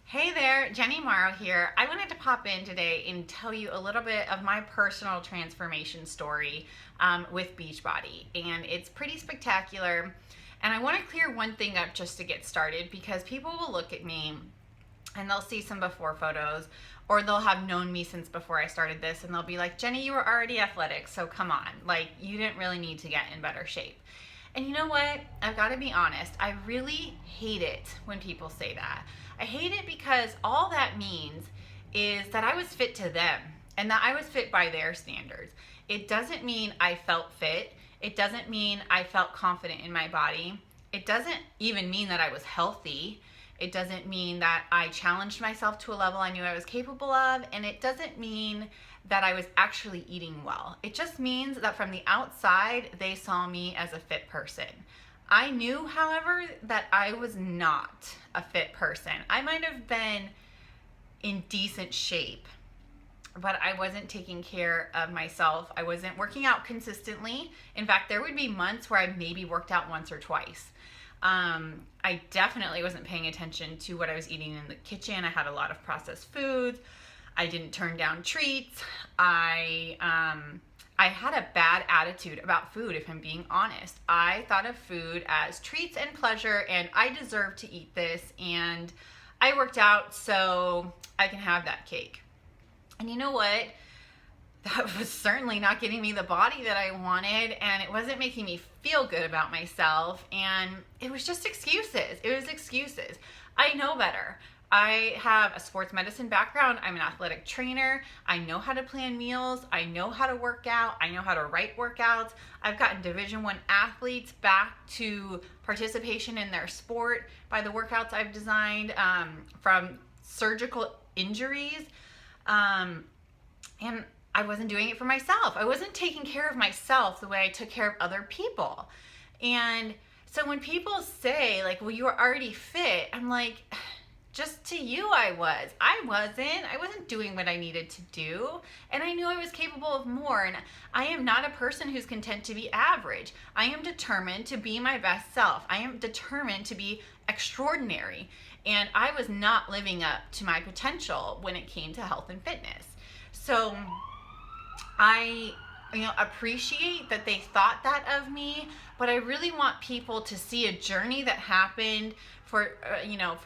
Hey there, Jenny Morrow here. I wanted to pop in today and tell you a little bit of my personal transformation story with Beachbody. And it's pretty spectacular. And I want to clear one thing up just to get started because people will look at me and they'll see some before photos or they'll have known me since before I started this and they'll be like, Jenny, you were already athletic, so come on. Like, you didn't really need to get in better shape. And you know what? I've got to be honest. I really hate it when people say that. I hate it because all that means is that I was fit to them and that I was fit by their standards. It doesn't mean I felt fit. It doesn't mean I felt confident in my body. It doesn't even mean that I was healthy. It doesn't mean that I challenged myself to a level I knew I was capable of. And it doesn't mean that I was actually eating well. It just means that from the outside, they saw me as a fit person. I knew, however, that I was not a fit person. I might have been in decent shape, but I wasn't taking care of myself. I wasn't working out consistently. In fact, there would be months where I maybe worked out once or twice. I definitely wasn't paying attention to what I was eating in the kitchen. I had a lot of processed foods. I didn't turn down treats. I had a bad attitude about food, if I'm being honest. I thought of food as treats and pleasure, and I deserve to eat this, and I worked out so I can have that cake. And you know what? That was certainly not getting me the body that I wanted, and it wasn't making me feel good about myself, and it was just excuses. It was excuses. I know better. I have a sports medicine background. I'm an athletic trainer. I know how to plan meals. I know how to work out. I know how to write workouts. I've gotten Division I athletes back to participation in their sport by the workouts I've designed from surgical injuries. And I wasn't doing it for myself. I wasn't taking care of myself the way I took care of other people. And so when people say, like, well, you were already fit, I'm like, just to you I was. I wasn't doing what I needed to do, and I knew I was capable of more. And I am not a person who's content to be average. I am determined to be my best self. I am determined to be extraordinary, and I was not living up to my potential when it came to health and fitness. So I appreciate that they thought that of me, but I really want people to see a journey that happened for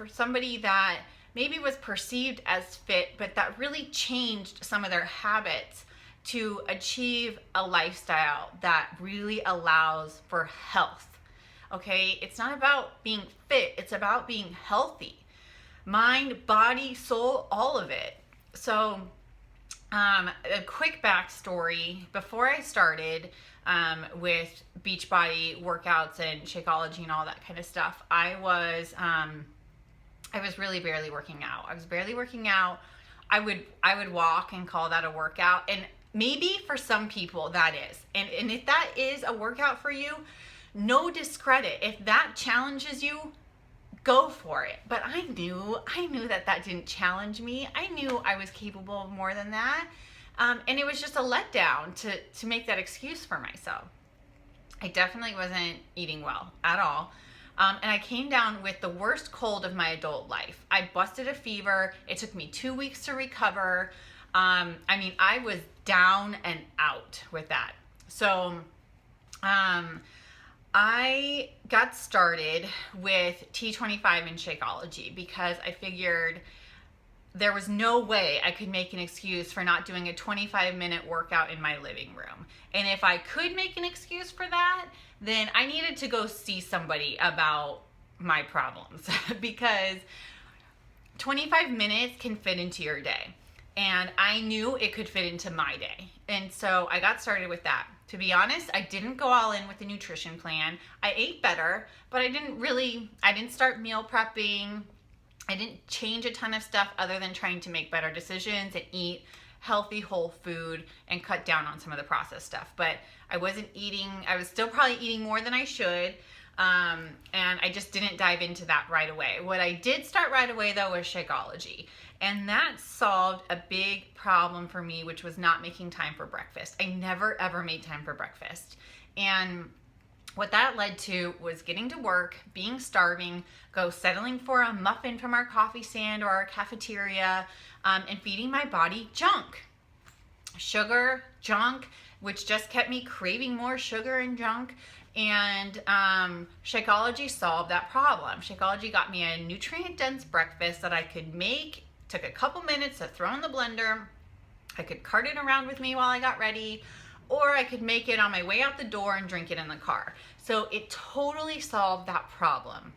somebody that maybe was perceived as fit, but that really changed some of their habits to achieve a lifestyle that really allows for health. Okay? It's not about being fit, it's about being healthy. Mind, body, soul, all of it. So, a quick backstory. Before I started with Beachbody workouts and Shakeology and all that kind of stuff, I was really barely working out. I was barely working out. I would walk and call that a workout, and maybe for some people that is. And if that is a workout for you, no discredit. If that challenges you, go for it. But I knew that didn't challenge me. I knew I was capable of more than that. And it was just a letdown to make that excuse for myself. I definitely wasn't eating well at all. And I came down with the worst cold of my adult life. I busted a fever. It took me 2 weeks to recover. I was down and out with that. So, I got started with T25 and Shakeology because I figured there was no way I could make an excuse for not doing a 25-minute workout in my living room. And if I could make an excuse for that, then I needed to go see somebody about my problems because 25 minutes can fit into your day. And I knew it could fit into my day. And so I got started with that. To be honest, I didn't go all in with the nutrition plan. I ate better, but I didn't start meal prepping. I didn't change a ton of stuff other than trying to make better decisions and eat healthy whole food and cut down on some of the processed stuff. But I was still probably eating more than I should. And I just didn't dive into that right away. What I did start right away though was Shakeology. And that solved a big problem for me, which was not making time for breakfast. I never ever made time for breakfast. And What that led to was getting to work, being starving, settling for a muffin from our coffee stand or our cafeteria, and feeding my body junk. Sugar, junk, which just kept me craving more sugar and junk. And Shakeology solved that problem. Shakeology got me a nutrient-dense breakfast that I could make. Took a couple minutes to throw in the blender. I could cart it around with me while I got ready, or I could make it on my way out the door and drink it in the car. So it totally solved that problem.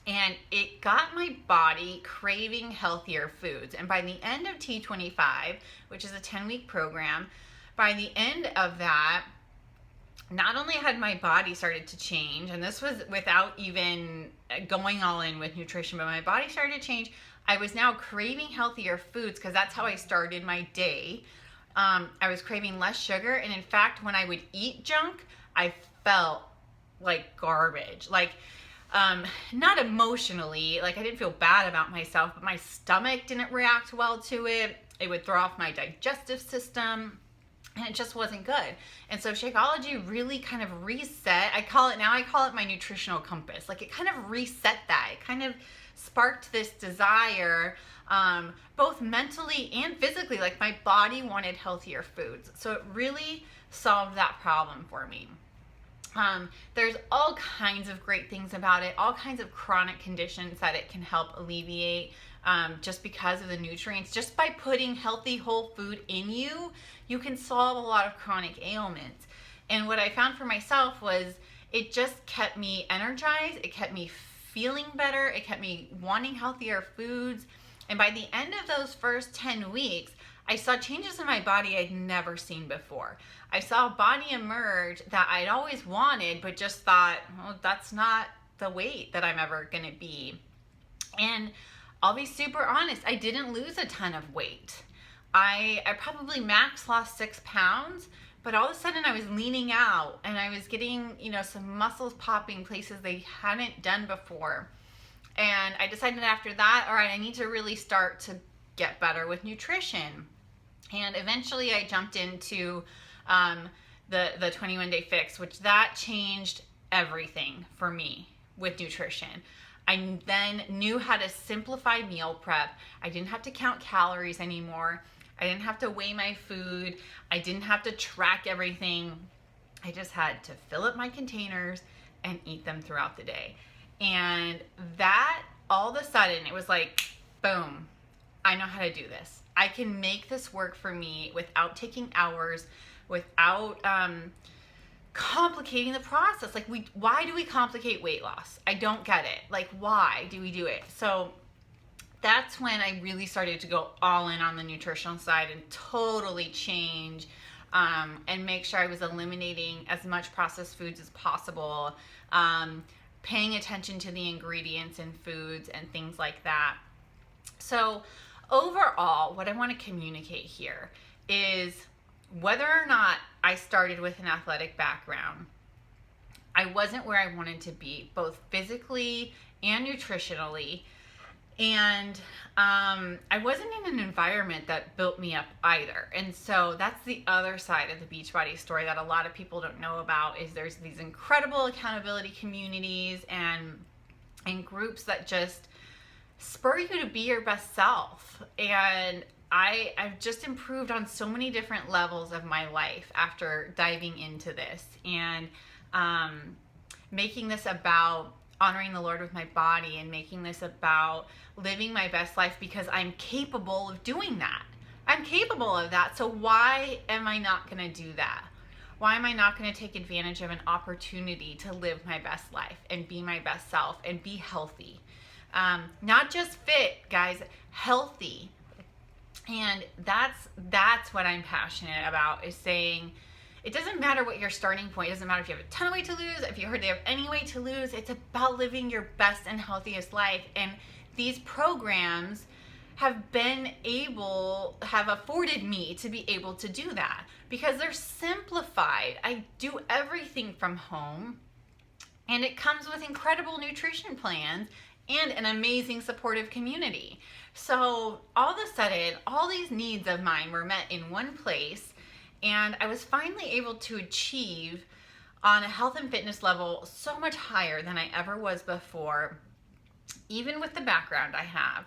And it got my body craving healthier foods. And by the end of T25, which is a 10-week program, by the end of that, not only had my body started to change, and this was without even going all in with nutrition, but my body started to change. I was now craving healthier foods because that's how I started my day. I was craving less sugar, and in fact, when I would eat junk, I felt like garbage. Like, not emotionally, like I didn't feel bad about myself, but my stomach didn't react well to it. It would throw off my digestive system, and it just wasn't good. And so Shakeology really kind of reset. I call it my nutritional compass. Like, it kind of reset that. It kind of sparked this desire, both mentally and physically. Like, my body wanted healthier foods. So it really solved that problem for me. There's all kinds of great things about it, all kinds of chronic conditions that it can help alleviate, just because of the nutrients. Just by putting healthy whole food in you, you can solve a lot of chronic ailments. And what I found for myself was it just kept me energized, it kept me feeling better, it kept me wanting healthier foods. And by the end of those first 10 weeks, I saw changes in my body I'd never seen before. I saw a body emerge that I'd always wanted, but just thought, well, that's not the weight that I'm ever gonna be. And I'll be super honest, I didn't lose a ton of weight. I probably max lost 6 pounds, but all of a sudden I was leaning out and I was getting, some muscles popping places they hadn't done before. And I decided after that, all right, I need to really start to get better with nutrition. And eventually I jumped into the 21-day fix, which that changed everything for me with nutrition. I then knew how to simplify meal prep. I didn't have to count calories anymore. I didn't have to weigh my food. I didn't have to track everything. I just had to fill up my containers and eat them throughout the day. And that, all of a sudden, it was like, boom, I know how to do this. I can make this work for me without taking hours, without complicating the process. Like, why do we complicate weight loss? I don't get it. Like, why do we do it? So that's when I really started to go all in on the nutritional side and totally change, and make sure I was eliminating as much processed foods as possible, paying attention to the ingredients in foods and things like that. So overall, what I want to communicate here is, whether or not I started with an athletic background, I wasn't where I wanted to be, both physically and nutritionally. And I wasn't in an environment that built me up either. And so that's the other side of the Beachbody story that a lot of people don't know about, is there's these incredible accountability communities and groups that just spur you to be your best self. And I've just improved on so many different levels of my life after diving into this, and making this about honoring the Lord with my body, and making this about living my best life, because I'm capable of doing that. I'm capable of that. So why am I not going to do that? Why am I not going to take advantage of an opportunity to live my best life and be my best self and be healthy? Not just fit, guys, healthy. And that's what I'm passionate about, is saying, it doesn't matter what your starting point. It doesn't matter if you have a ton of weight to lose, if you hardly have any weight to lose. It's about living your best and healthiest life. And these programs have afforded me to be able to do that, because they're simplified. I do everything from home, and it comes with incredible nutrition plans and an amazing supportive community. So all of a sudden, all these needs of mine were met in one place, and I was finally able to achieve on a health and fitness level so much higher than I ever was before, even with the background I have.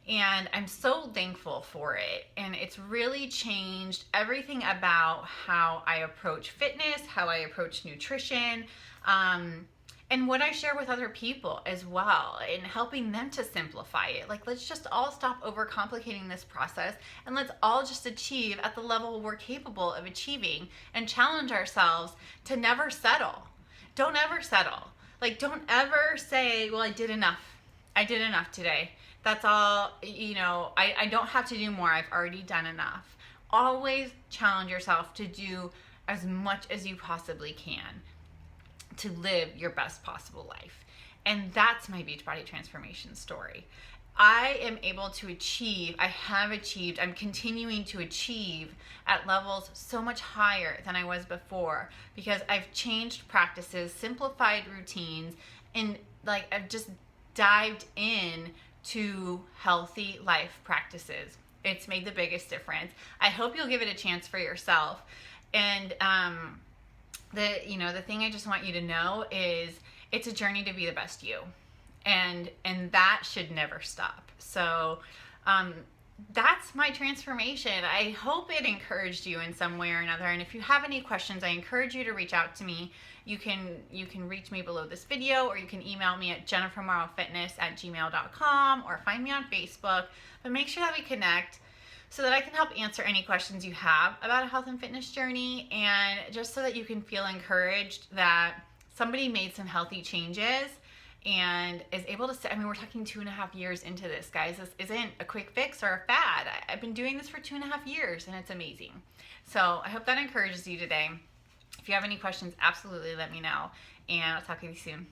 And I'm so thankful for it. And it's really changed everything about how I approach fitness, how I approach nutrition, and what I share with other people as well, and helping them to simplify it. Like, let's just all stop overcomplicating this process and let's all just achieve at the level we're capable of achieving and challenge ourselves to never settle. Don't ever settle. Like, don't ever say, well, I did enough. I did enough today. That's all, I don't have to do more. I've already done enough. Always challenge yourself to do as much as you possibly can to live your best possible life. And that's my Beachbody transformation story. I am able to achieve, I have achieved, I'm continuing to achieve at levels so much higher than I was before because I've changed practices, simplified routines, and I've just dived in to healthy life practices. It's made the biggest difference. I hope you'll give it a chance for yourself. And the thing I just want you to know is it's a journey to be the best you, and that should never stop. So that's my transformation. I hope it encouraged you in some way or another. And if you have any questions, I encourage you to reach out to me. You can reach me below this video, or you can email me at jennifermorrowfitness@gmail.com, or find me on Facebook. But make sure that we connect so that I can help answer any questions you have about a health and fitness journey, and just so that you can feel encouraged that somebody made some healthy changes and is able to say, we're talking 2.5 years into this, guys. This isn't a quick fix or a fad. I've been doing this for 2.5 years, and it's amazing. So I hope that encourages you today. If you have any questions, absolutely let me know, and I'll talk with you soon.